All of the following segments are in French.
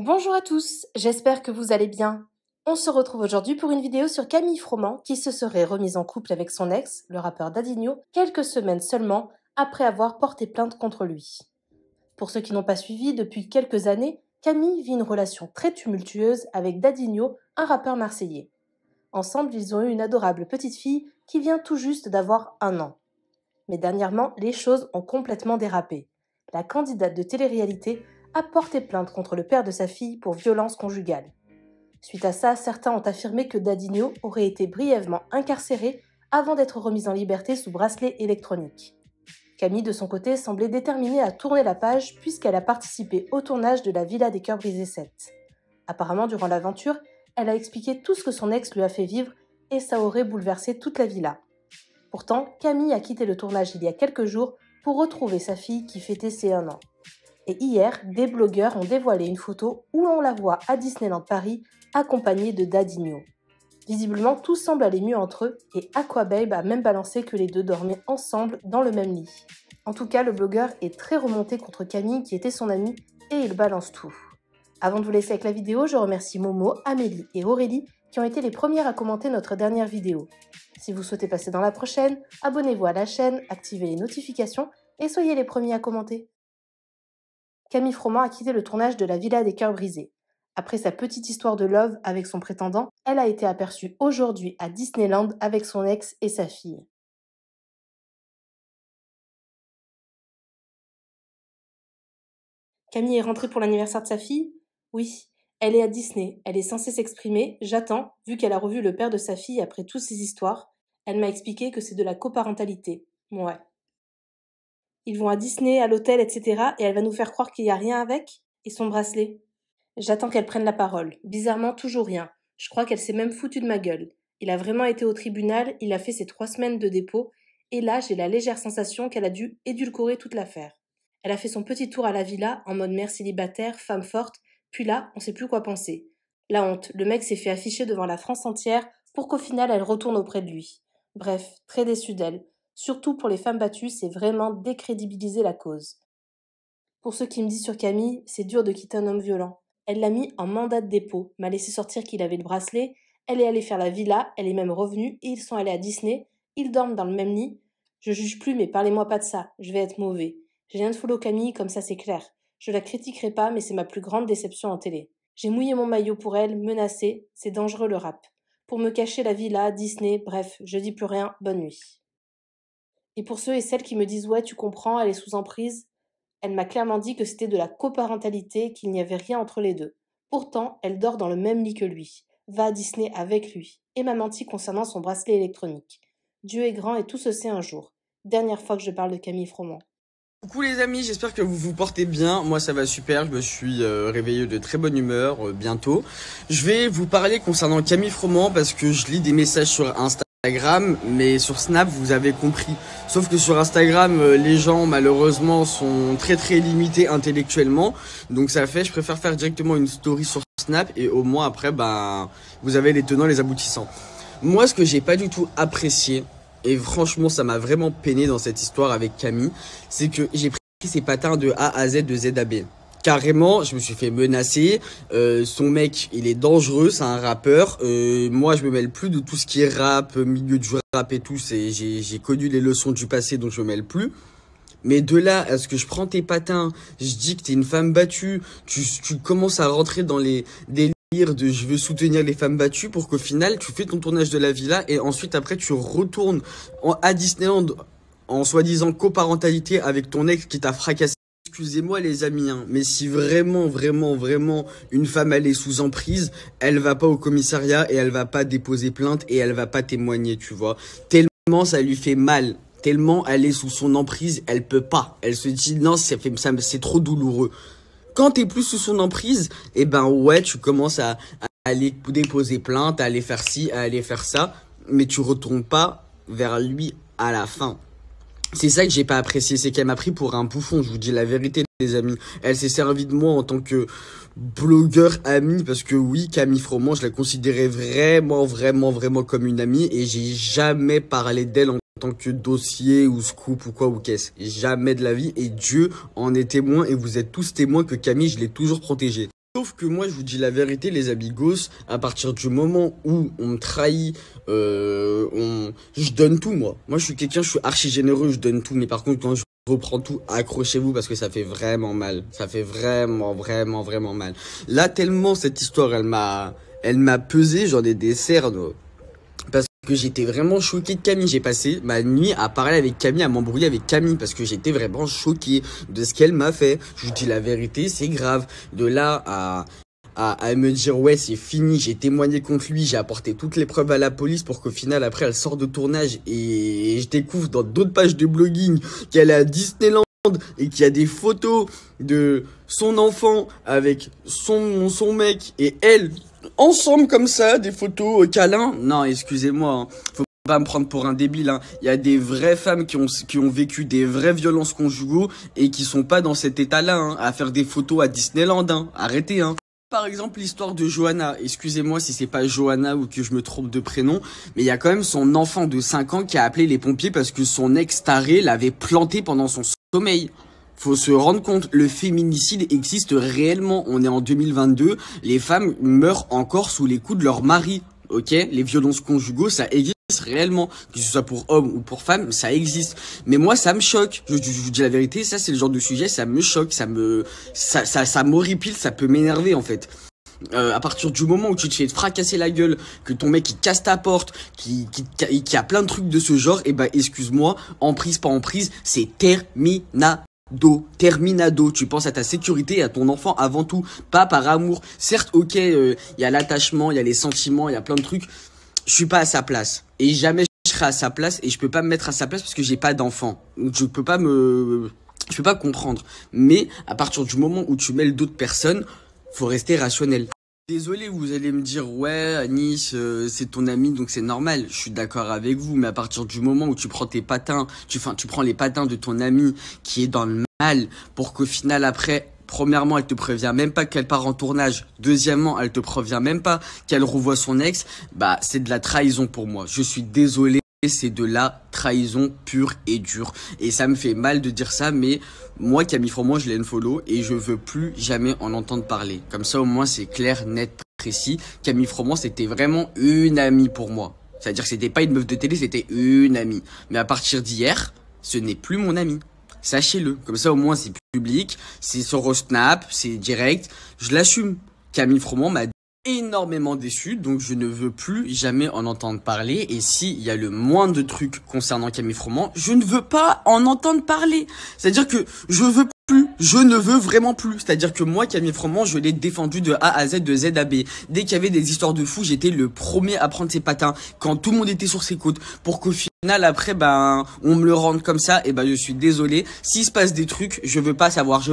Bonjour à tous, j'espère que vous allez bien. On se retrouve aujourd'hui pour une vidéo sur Camille Froment qui se serait remise en couple avec son ex, le rappeur Dadinho, quelques semaines seulement après avoir porté plainte contre lui. Pour ceux qui n'ont pas suivi, depuis quelques années, Camille vit une relation très tumultueuse avec Dadinho, un rappeur marseillais. Ensemble, ils ont eu une adorable petite fille qui vient tout juste d'avoir 1 an. Mais dernièrement, les choses ont complètement dérapé. La candidate de télé-réalité a porté plainte contre le père de sa fille pour violence conjugale. Suite à ça, certains ont affirmé que Dadinho aurait été brièvement incarcéré avant d'être remis en liberté sous bracelet électronique. Camille, de son côté, semblait déterminée à tourner la page puisqu'elle a participé au tournage de la Villa des Cœurs Brisés 7. Apparemment, durant l'aventure, elle a expliqué tout ce que son ex lui a fait vivre et ça aurait bouleversé toute la villa. Pourtant, Camille a quitté le tournage il y a quelques jours pour retrouver sa fille qui fêtait ses 1 an. Et hier, des blogueurs ont dévoilé une photo où on la voit à Disneyland Paris, accompagnée de Dadinho. Visiblement, tout semble aller mieux entre eux et Aquababe a même balancé que les deux dormaient ensemble dans le même lit. En tout cas, le blogueur est très remonté contre Camille qui était son amie et il balance tout. Avant de vous laisser avec la vidéo, je remercie Momo, Amélie et Aurélie qui ont été les premières à commenter notre dernière vidéo. Si vous souhaitez passer dans la prochaine, abonnez-vous à la chaîne, activez les notifications et soyez les premiers à commenter. Camille Froment a quitté le tournage de la Villa des Cœurs Brisés. Après sa petite histoire de love avec son prétendant, elle a été aperçue aujourd'hui à Disneyland avec son ex et sa fille. Camille est rentrée pour l'anniversaire de sa fille? Oui, elle est à Disney, elle est censée s'exprimer, j'attends, vu qu'elle a revu le père de sa fille après toutes ces histoires. Elle m'a expliqué que c'est de la coparentalité. Ouais. Ils vont à Disney, à l'hôtel, etc. et elle va nous faire croire qu'il n'y a rien avec? Et son bracelet? J'attends qu'elle prenne la parole. Bizarrement, toujours rien. Je crois qu'elle s'est même foutue de ma gueule. Il a vraiment été au tribunal, il a fait ses 3 semaines de dépôt, et là, j'ai la légère sensation qu'elle a dû édulcorer toute l'affaire. Elle a fait son petit tour à la villa, en mode mère célibataire, femme forte, puis là, on sait plus quoi penser. La honte, le mec s'est fait afficher devant la France entière pour qu'au final, elle retourne auprès de lui. Bref, très déçue d'elle. Surtout pour les femmes battues, c'est vraiment décrédibiliser la cause. Pour ceux qui me disent sur Camille, c'est dur de quitter un homme violent. Elle l'a mis en mandat de dépôt, m'a laissé sortir qu'il avait le bracelet, elle est allée faire la villa, elle est même revenue, et ils sont allés à Disney, ils dorment dans le même lit. Je juge plus, mais parlez-moi pas de ça, je vais être mauvais. J'ai rien de follow Camille, comme ça c'est clair. Je la critiquerai pas, mais c'est ma plus grande déception en télé. J'ai mouillé mon maillot pour elle, menacée, c'est dangereux le rap. Pour me cacher la villa, Disney, bref, je dis plus rien, bonne nuit. Et pour ceux et celles qui me disent ouais, tu comprends, elle est sous emprise, elle m'a clairement dit que c'était de la coparentalité, qu'il n'y avait rien entre les deux. Pourtant, elle dort dans le même lit que lui, va à Disney avec lui, et m'a menti concernant son bracelet électronique. Dieu est grand et tout se sait un jour. Dernière fois que je parle de Camille Froment. Coucou les amis, j'espère que vous vous portez bien. Moi ça va super, je me suis réveillé de très bonne humeur bientôt. Je vais vous parler concernant Camille Froment parce que je lis des messages sur Instagram, mais sur Snap vous avez compris. Sauf que sur Instagram, les gens malheureusement sont très limités intellectuellement. Donc ça fait, je préfère faire directement une story sur Snap et au moins après, vous avez les tenants, les aboutissants. Moi ce que j'ai pas du tout apprécié, et franchement, ça m'a vraiment peiné dans cette histoire avec Camille, c'est que j'ai pris ses patins de A à Z, de Z à B. Carrément, je me suis fait menacer. Son mec, il est dangereux, c'est un rappeur. Moi, je me mêle plus de tout ce qui est rap, milieu du rap et tout. J'ai connu les leçons du passé, donc je me mêle plus. Mais de là à ce que je prends tes patins, je dis que t'es une femme battue, tu commences à rentrer dans les délires de je veux soutenir les femmes battues pour qu'au final tu fais ton tournage de la villa et ensuite après tu retournes à Disneyland en soi-disant coparentalité avec ton ex qui t'a fracassé. Excusez-moi les amis, hein, mais si vraiment une femme elle est sous emprise, elle va pas au commissariat et elle va pas déposer plainte et elle va pas témoigner, tu vois. Tellement ça lui fait mal, tellement elle est sous son emprise, elle peut pas. Elle se dit non, c'est trop douloureux. Quand t'es plus sous son emprise, eh ben ouais, tu commences à aller déposer plainte, à aller faire ci, à aller faire ça, mais tu retournes pas vers lui à la fin. C'est ça que j'ai pas apprécié, c'est qu'elle m'a pris pour un bouffon, je vous dis la vérité les amis. Elle s'est servie de moi en tant que blogueur ami, parce que oui, Camille Froment, je la considérais vraiment comme une amie, et j'ai jamais parlé d'elle en tant que dossier ou scoop ou quoi ou qu'est-ce. Jamais de la vie, et Dieu en est témoin, et vous êtes tous témoins que Camille, je l'ai toujours protégée. Sauf que moi, je vous dis la vérité, les amigos, à partir du moment où on me trahit, je donne tout, moi. Moi, je suis archi généreux, je donne tout. Mais par contre, quand je reprends tout, accrochez-vous parce que ça fait vraiment mal. Ça fait vraiment, vraiment, vraiment mal. Là, tellement cette histoire, elle m'a pesé, j'en ai des cernes. Parce que j'étais vraiment choqué de Camille. J'ai passé ma nuit à parler avec Camille, à m'embrouiller avec Camille parce que j'étais vraiment choqué de ce qu'elle m'a fait. Je vous dis la vérité, c'est grave. De là à me dire ouais c'est fini, j'ai témoigné contre lui, j'ai apporté toutes les preuves à la police pour qu'au final après elle sort de tournage et je découvre dans d'autres pages de blogging qu'elle est à Disneyland et qu'il y a des photos de son enfant avec son mec et elle ensemble comme ça, des photos câlins. Non, excusez-moi, hein. Faut pas me prendre pour un débile, hein. Il y a des vraies femmes qui ont vécu des vraies violences conjugaux et qui sont pas dans cet état-là, hein, à faire des photos à Disneyland, hein. Arrêtez, hein. Par exemple, l'histoire de Johanna. Excusez-moi si c'est pas Johanna ou que je me trompe de prénom, mais il y a quand même son enfant de 5 ans qui a appelé les pompiers parce que son ex taré l'avait planté pendant son sommeil. Faut se rendre compte, le féminicide existe réellement. On est en 2022, les femmes meurent encore sous les coups de leur mari. Ok, les violences conjugaux, ça existe réellement, que ce soit pour hommes ou pour femmes, ça existe. Mais moi, ça me choque. Je vous dis la vérité, ça c'est le genre de sujet, ça me choque, ça m'horripile, ça peut m'énerver en fait. À partir du moment où tu te fais fracasser la gueule, que ton mec il casse ta porte, qui a plein de trucs de ce genre, et bah excuse-moi, emprise pas emprise, c'est terminado, tu penses à ta sécurité et à ton enfant avant tout, pas par amour. Certes, ok, il y a l'attachement, il y a les sentiments, il y a plein de trucs. Je suis pas à sa place et jamais je serai à sa place et je peux pas me mettre à sa place parce que j'ai pas d'enfant. Donc je peux pas comprendre. Mais à partir du moment où tu mêles d'autres personnes, faut rester rationnel. Désolé, vous allez me dire, ouais, Anis, c'est ton ami, donc c'est normal. Je suis d'accord avec vous, mais à partir du moment où tu prends tes patins, tu prends les patins de ton ami qui est dans le mal pour qu'au final, après, premièrement, elle te prévient même pas qu'elle part en tournage. Deuxièmement, elle te prévient même pas qu'elle revoit son ex. Bah, c'est de la trahison pour moi. Je suis désolé. C'est de la trahison pure et dure. Et ça me fait mal de dire ça, mais moi, Camille Fromont, je l'ai unfollow et je veux plus jamais en entendre parler. Comme ça, au moins, c'est clair, net, précis. Camille Fromont, c'était vraiment une amie pour moi. C'est-à-dire que c'était pas une meuf de télé, c'était une amie. Mais à partir d'hier, ce n'est plus mon amie. Sachez-le. Comme ça, au moins, c'est public, c'est sur Snap, c'est direct. Je l'assume. Camille Fromont m'a énormément déçu, donc je ne veux plus jamais en entendre parler. Et s'il y a le moindre de trucs concernant Camille Fromont, je ne veux pas en entendre parler. C'est-à-dire que je ne veux vraiment plus. C'est-à-dire que moi, Camille Fromont, je l'ai défendu de A à Z, de Z à B. Dès qu'il y avait des histoires de fous, j'étais le premier à prendre ses patins quand tout le monde était sur ses côtes pour qu'au final, après, on me le rende comme ça. Et je suis désolé. S'il se passe des trucs, je veux pas savoir.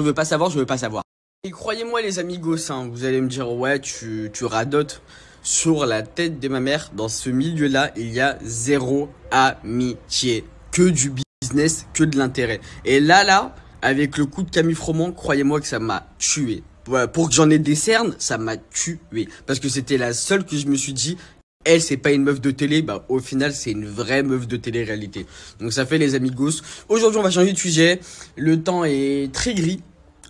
Et croyez-moi les amigos, hein, vous allez me dire ouais tu radotes. Sur la tête de ma mère, dans ce milieu-là, il y a zéro amitié. Que du business, que de l'intérêt. Et là, avec le coup de Camille Fromont, croyez-moi que ça m'a tué. Ouais, pour que j'en ai des cernes, ça m'a tué. Parce que c'était la seule que je me suis dit, elle c'est pas une meuf de télé, au final c'est une vraie meuf de télé-réalité. Donc ça fait les amigos. Aujourd'hui on va changer de sujet. Le temps est très gris,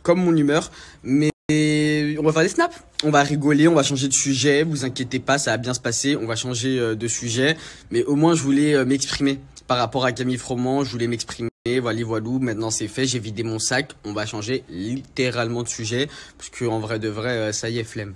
comme mon humeur, mais on va faire des snaps, on va rigoler, on va changer de sujet, vous inquiétez pas, ça va bien se passer, on va changer de sujet, mais au moins je voulais m'exprimer par rapport à Camille Fromont, je voulais m'exprimer, voilà, maintenant c'est fait, j'ai vidé mon sac, on va changer littéralement de sujet, parce que en vrai de vrai, ça y est, flemme.